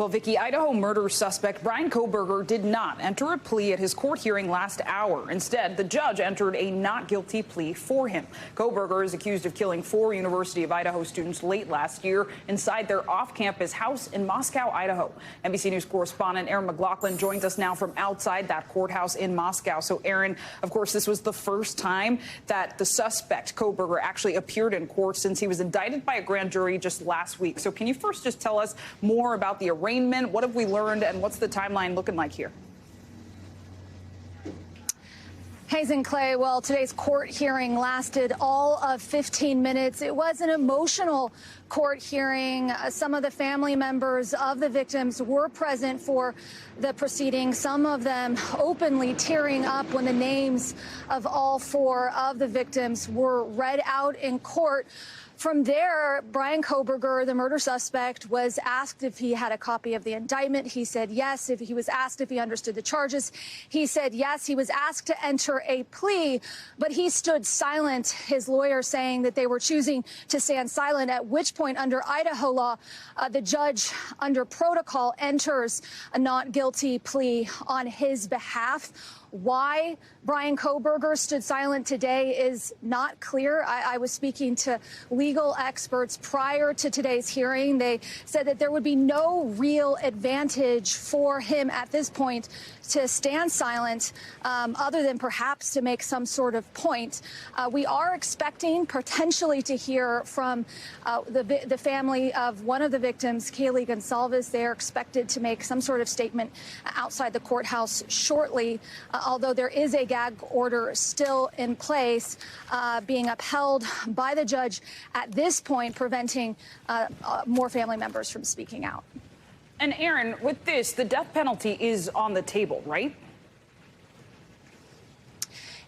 Well, Vicky, Idaho murder suspect Bryan Kohberger did not enter a plea at his court hearing last hour. Instead, the judge entered a not guilty plea for him. Kohberger is accused of killing 4 University of Idaho students late last year inside their off-campus house in Moscow, Idaho. NBC News correspondent Erin McLaughlin joins us now from outside that courthouse in Moscow. So, Erin, of course, this was the first time that the suspect, Kohberger, actually appeared in court since he was indicted by a grand jury just last week. So can you first just tell us more about the arraignment? What have we learned, and what's the timeline looking like here? Hayes and Clay, well, today's court hearing lasted all of 15 minutes. It was an emotional court hearing. Some of the family members of the victims were present for the proceedings, some of them openly tearing up when the names of all 4 of the victims were read out in court. From there, Bryan Kohberger, the murder suspect, was asked if he had a copy of the indictment. He said yes. If he was asked if he understood the charges, he said yes. He was asked to enter a plea, but he stood silent, his lawyer saying that they were choosing to stand silent, at which point, under Idaho law, the judge, under protocol, enters a not guilty plea on his behalf. Why Bryan Kohberger stood silent today is not clear. I was speaking to legal experts prior to today's hearing. They said that there would be no real advantage for him at this point to stand silent, other than perhaps to make some sort of point. We are expecting potentially to hear from the family of one of the victims, Kaylee Gonsalves. They are expected to make some sort of statement outside the courthouse shortly, although there is a gag order still in place, being upheld by the judge at this point, preventing more family members from speaking out. And Erin, with this, the death penalty is on the table, right?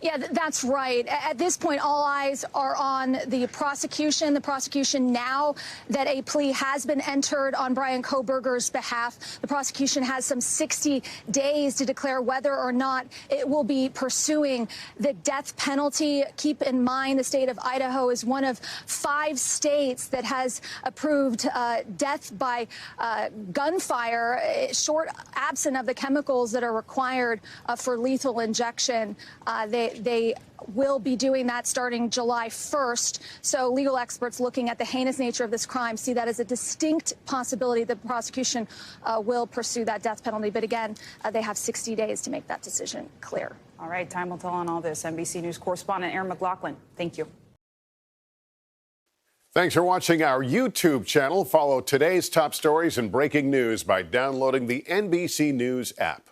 Yeah, that's right. At this point, all eyes are on the prosecution. The prosecution, now that a plea has been entered on Bryan Kohberger's behalf, the prosecution has some 60 days to declare whether or not it will be pursuing the death penalty. Keep in mind, the state of Idaho is one of 5 states that has approved death by gunfire, short absent of the chemicals that are required for lethal injection. They will be doing that starting July 1st. So legal experts looking at the heinous nature of this crime see that as a distinct possibility that the prosecution will pursue that death penalty. But again, they have 60 days to make that decision clear. All right, time will tell on all this. NBC News correspondent Erin McLaughlin, thank you. Thanks for watching our YouTube channel. Follow today's top stories and breaking news by downloading the NBC News app.